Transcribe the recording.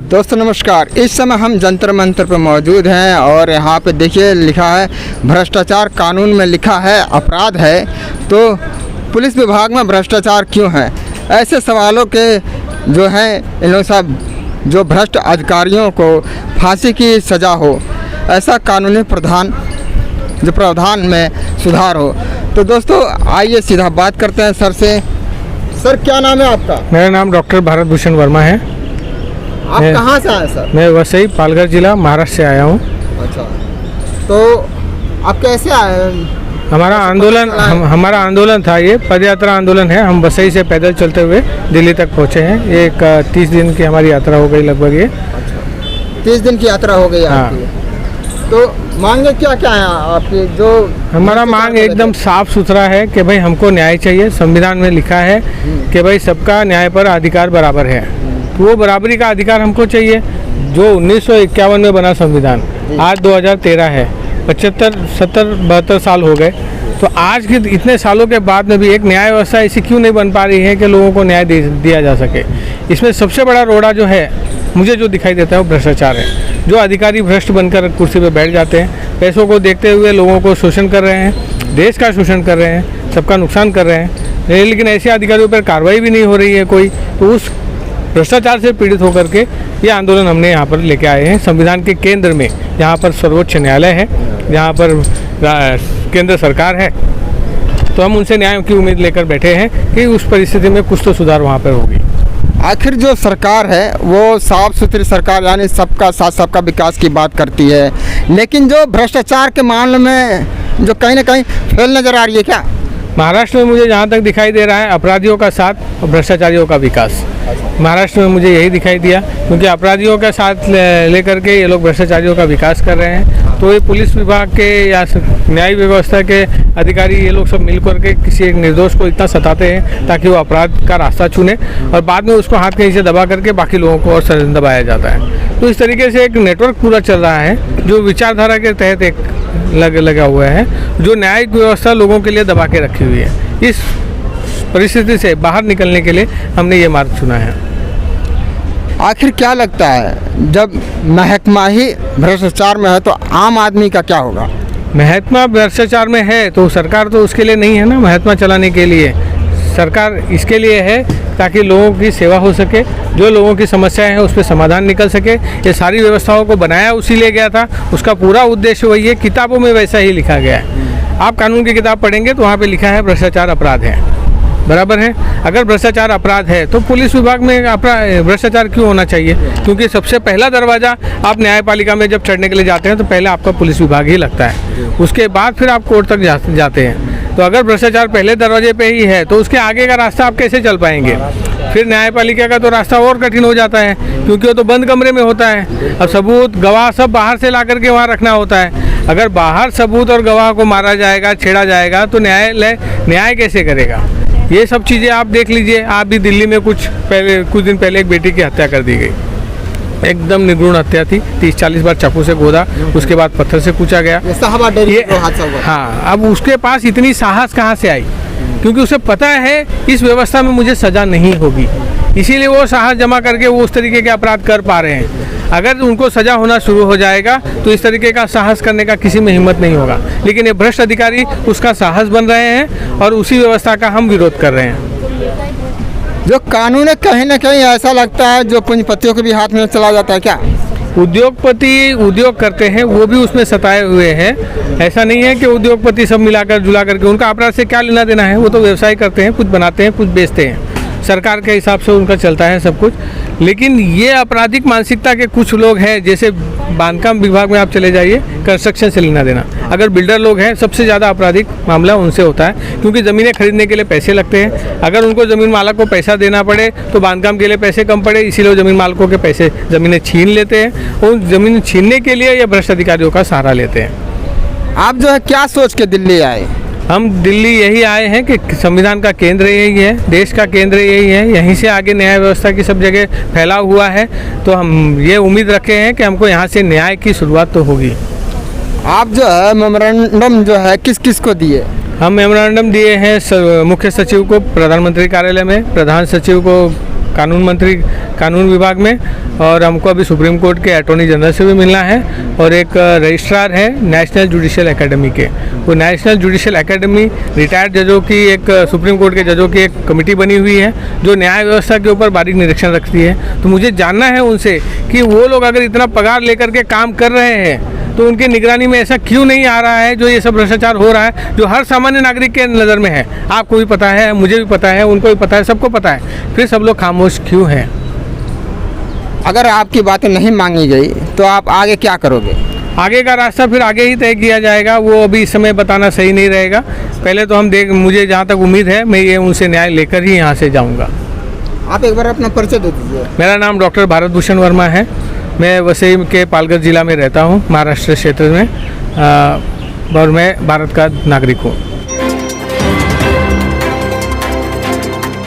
दोस्तों नमस्कार। इस समय हम जंतर मंतर पर मौजूद हैं और यहाँ पे देखिए लिखा है भ्रष्टाचार कानून में लिखा है अपराध है, तो पुलिस विभाग में भ्रष्टाचार क्यों है? ऐसे सवालों के जो हैं इन लोग सब जो भ्रष्ट अधिकारियों को फांसी की सज़ा हो, ऐसा कानूनी प्रावधान में सुधार हो। तो दोस्तों आइए सीधा बात करते हैं सर से। सर क्या नाम है आपका? मेरा नाम डॉक्टर भारत भूषण वर्मा है। आप कहाँ से आए सर? मैं वसई पालघर जिला महाराष्ट्र से आया हूँ। अच्छा, तो आप कैसे आए? हमारा आंदोलन था, ये पदयात्रा आंदोलन है। हम वसई से पैदल चलते हुए दिल्ली तक पहुँचे हैं। एक 30 दिन की हमारी यात्रा हो गई लगभग ये। अच्छा, 30 दिन की यात्रा हो गई आपकी। हाँ। तो मांगे क्या क्या है आपकी? जो हमारा मांग एकदम साफ सुथरा है कि भाई हमको न्याय चाहिए। संविधान में लिखा है कि भाई सबका न्याय पर अधिकार बराबर है, तो वो बराबरी का अधिकार हमको चाहिए। जो 1951 में बना संविधान आज 2013 है, 75, 70, 72 साल हो गए। तो आज के इतने सालों के बाद में भी एक न्याय व्यवस्था ऐसी क्यों नहीं बन पा रही है कि लोगों को न्याय दिया जा सके? इसमें सबसे बड़ा रोड़ा जो है मुझे जो दिखाई देता है वो भ्रष्टाचार है। जो अधिकारी भ्रष्ट बनकर कुर्सी पर बैठ जाते हैं, पैसों को देखते हुए लोगों को शोषण कर रहे हैं, देश का शोषण कर रहे हैं, सबका नुकसान कर रहे हैं, लेकिन ऐसे अधिकारियों पर कार्रवाई भी नहीं हो रही है कोई। तो उस भ्रष्टाचार से पीड़ित होकर के ये आंदोलन हमने यहाँ पर लेके आए हैं। संविधान के केंद्र में यहाँ पर सर्वोच्च न्यायालय है, यहाँ पर केंद्र सरकार है, तो हम उनसे न्याय की उम्मीद लेकर बैठे हैं कि उस परिस्थिति में कुछ तो सुधार वहाँ पर होगी। आखिर जो सरकार है वो साफ सुथरी सरकार, यानी सबका साथ सबका विकास की बात करती है, लेकिन जो भ्रष्टाचार के मामले में जो कहीं ना कहीं फेल नज़र आ रही है क्या? महाराष्ट्र में मुझे जहाँ तक दिखाई दे रहा है अपराधियों का साथ और भ्रष्टाचारियों का विकास। महाराष्ट्र में मुझे यही दिखाई दिया, क्योंकि अपराधियों का साथ लेकर के ये लोग भ्रष्टाचारियों का विकास कर रहे हैं। तो ये पुलिस विभाग के या न्याय व्यवस्था के अधिकारी ये लोग सब मिल करके किसी एक निर्दोष को इतना सताते हैं ताकि वो अपराध का रास्ता चुने और बाद में उसको हाथ के नीचे दबा करके बाकी लोगों को और दबाया जाता है। तो इस तरीके से एक नेटवर्क पूरा चल रहा है जो विचारधारा के तहत एक लगा हुआ है, जो न्यायिक व्यवस्था लोगों के लिए दबा के रखी हुई है। इस परिस्थिति से बाहर निकलने के लिए हमने ये मार्ग चुना है। आखिर क्या लगता है जब महकमा ही भ्रष्टाचार में है तो आम आदमी का क्या होगा? महकमा भ्रष्टाचार में है तो सरकार तो उसके लिए नहीं है ना, महकमा चलाने के लिए। सरकार इसके लिए है ताकि लोगों की सेवा हो सके, जो लोगों की समस्याएं हैं उस पर समाधान निकल सके। ये सारी व्यवस्थाओं को बनाया उसी लिए गया था, उसका पूरा उद्देश्य वही है। किताबों में वैसा ही लिखा गया है। आप कानून की किताब पढ़ेंगे तो वहाँ पे लिखा है भ्रष्टाचार अपराध है, बराबर है। अगर भ्रष्टाचार अपराध है तो पुलिस विभाग में भ्रष्टाचार क्यों होना चाहिए? क्योंकि सबसे पहला दरवाज़ा आप न्यायपालिका में जब चढ़ने के लिए जाते हैं तो पहले आपका पुलिस विभाग ही लगता है, उसके बाद फिर आप कोर्ट तक जाते हैं। तो अगर भ्रष्टाचार पहले दरवाजे पे ही है तो उसके आगे का रास्ता आप कैसे चल पाएंगे? फिर न्यायपालिका का तो रास्ता और कठिन हो जाता है, क्योंकि वो तो बंद कमरे में होता है। अब सबूत गवाह सब बाहर से ला करके वहाँ रखना होता है। अगर बाहर सबूत और गवाह को मारा जाएगा, छेड़ा जाएगा, तो न्याय कैसे करेगा? ये सब चीज़ें आप देख लीजिए। आप भी दिल्ली में कुछ दिन पहले एक बेटी की हत्या कर दी गई, एकदम निगूढ़ हत्या थी। 30-40 बार चाकू से गोदा, उसके बाद पत्थर से कूचा गया। ये हादसा हुआ। हाँ, अब उसके पास इतनी साहस कहाँ से आई? क्योंकि उसे पता है इस व्यवस्था में मुझे सज़ा नहीं होगी, इसीलिए वो साहस जमा करके वो उस तरीके के अपराध कर पा रहे हैं। अगर उनको सज़ा होना शुरू हो जाएगा तो इस तरीके का साहस करने का किसी में हिम्मत नहीं होगा। लेकिन ये भ्रष्ट अधिकारी उसका साहस बन रहे हैं और उसी व्यवस्था का हम विरोध कर रहे हैं। जो कानून है कहीं ना कहीं ऐसा लगता है जो पूंजीपतियों के भी हाथ में चला जाता है क्या? उद्योगपति उद्योग करते हैं वो भी उसमें सताए हुए हैं। ऐसा नहीं है कि उद्योगपति सब मिलाकर जुला करके, उनका अपराध से क्या लेना देना है? वो तो व्यवसाय करते हैं, कुछ बनाते हैं, कुछ बेचते हैं, सरकार के हिसाब से उनका चलता है सब कुछ। लेकिन ये आपराधिक मानसिकता के कुछ लोग हैं, जैसे बांधकाम विभाग में आप चले जाइए, कंस्ट्रक्शन से लेना देना। अगर बिल्डर लोग हैं सबसे ज़्यादा आपराधिक मामला उनसे होता है, क्योंकि ज़मीनें खरीदने के लिए पैसे लगते हैं। अगर उनको ज़मीन मालक को पैसा देना पड़े तो बांधकाम के लिए पैसे कम पड़े, इसीलिए ज़मीन मालकों के पैसे ज़मीनें छीन लेते हैं। उन ज़मीन छीनने के लिए ये भ्रष्ट अधिकारियों का सहारा लेते हैं। आप जो है क्या सोच के दिल्ली आए? हम दिल्ली यही आए हैं कि संविधान का केंद्र यही है, देश का केंद्र यही है, यहीं से आगे न्याय व्यवस्था की सब जगह फैला हुआ है। तो हम ये उम्मीद रखे हैं कि हमको यहाँ से न्याय की शुरुआत तो होगी। आप जो है मेमोरेंडम जो है किस किस को दिए? हम मेमोरेंडम दिए हैं मुख्य सचिव को प्रधानमंत्री कार्यालय में, प्रधान सचिव को कानून मंत्री कानून विभाग में, और हमको अभी सुप्रीम कोर्ट के अटॉर्नी जनरल से भी मिलना है, और एक रजिस्ट्रार है नेशनल जुडिशियल एकेडमी के। वो नेशनल जुडिशियल एकेडमी रिटायर्ड जजों की, एक सुप्रीम कोर्ट के जजों की एक कमेटी बनी हुई है जो न्याय व्यवस्था के ऊपर बारीक निरीक्षण रखती है। तो मुझे जानना है उनसे कि वो लोग अगर इतना पगार लेकर के काम कर रहे हैं तो उनकी निगरानी में ऐसा क्यों नहीं आ रहा है जो ये सब भ्रष्टाचार हो रहा है, जो हर सामान्य नागरिक के नज़र में है। आपको भी पता है, मुझे भी पता है, उनको भी पता है, सबको पता है, फिर सब लोग खामोश क्यों हैं? अगर आपकी बातें नहीं मांगी गई तो आप आगे क्या करोगे? आगे का रास्ता फिर आगे ही तय किया जाएगा, वो अभी इस समय बताना सही नहीं रहेगा। पहले तो हम मुझे जहाँ तक उम्मीद है मैं ये उनसे न्याय लेकर ही यहाँ से जाऊँगा। आप एक बार अपना परिचय दे दीजिए। मेरा नाम डॉक्टर भारत भूषण वर्मा है। मैं वसई के पालघर ज़िला में रहता हूँ, महाराष्ट्र क्षेत्र में, और मैं भारत का नागरिक हूँ।